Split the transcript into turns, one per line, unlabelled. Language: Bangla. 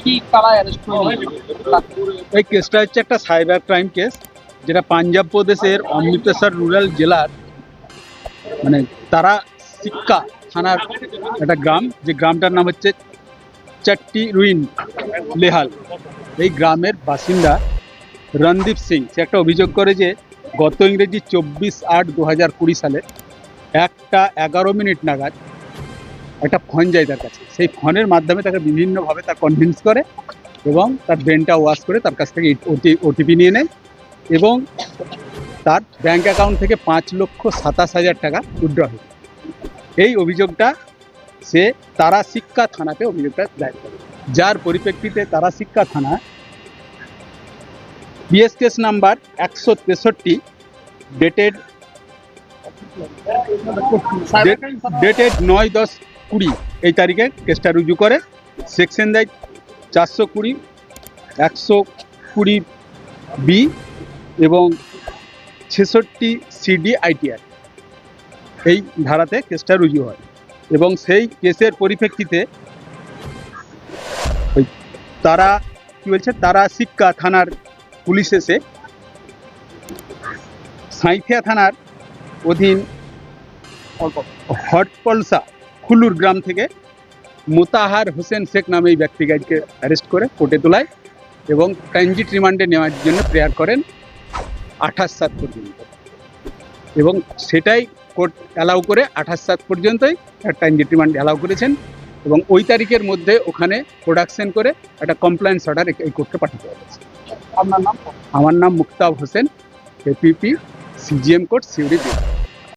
কি কারা অ্যারেস্ট হয়নি?
এই কেসটা হচ্ছে একটা সাইবার ক্রাইম কেস, যেটা পাঞ্জাব প্রদেশের অমৃতসর রুরাল জেলার মানে তারা সিক্কা থানার একটা গ্রাম, যে গ্রামটার নাম হচ্ছে চাট্টি রুইন লেহাল। এই গ্রামের বাসিন্দা রণদীপ সিং সে একটা অভিযোগ করে যে গত ইংরেজি 24/8/2020 সালে 1:11 নাগাদ একটা ফোন যায় তার কাছে। সেই ফোনের মাধ্যমে তাকে বিভিন্নভাবে তা কনভিন্স করে এবং তার ব্রেনটা ওয়াশ করে তার কাছ থেকে ওটিপি নিয়ে নেয় এবং তার ব্যাংক অ্যাকাউন্ট থেকে 5,27,000 টাকা উইথড্র হয়। এই অভিযোগটা সে তারা শিক্ষা থানাতে অভিযোগটা দায়ের করে, যার পরিপ্রেক্ষিতে তারা শিক্ষা থানা বিএস কেস নাম্বার 163 ডেটেড 9/10/20 এই তারিখে কেসটা রুজু করে। সেকশন দেয় 420, 120 বি এবং 66 সিডি আইটিআর এই ধারাতে কেসটা রুজু হয় এবং সেই কেসের পরিপ্রেক্ষিতে তারা কি বলছে, তারা শিক্ষা থানার পুলিশ এসে সাঁইথিয়া থানার অধীন হটপলসা খুলুর গ্রাম থেকে মোতাহার হোসেন শেখ নামে এই ব্যক্তিকে আজকে অ্যারেস্ট করে কোর্টে তোলায় এবং ট্রানজিট রিমান্ডে নেওয়ার জন্য প্রেয়ার করেন 28/7 পর্যন্ত এবং সেটাই কোর্ট অ্যালাউ করে 28/7 পর্যন্তই ট্রানজিট রিমান্ড অ্যালাউ করেছেন এবং ওই তারিখের মধ্যে ওখানে প্রোডাকশন করে একটা কমপ্লেন্স অর্ডার এই কোর্টে পাঠাতে হয়েছে।
আপনার নাম?
আমার নাম Muktab Hossain, APP CGM court Suri.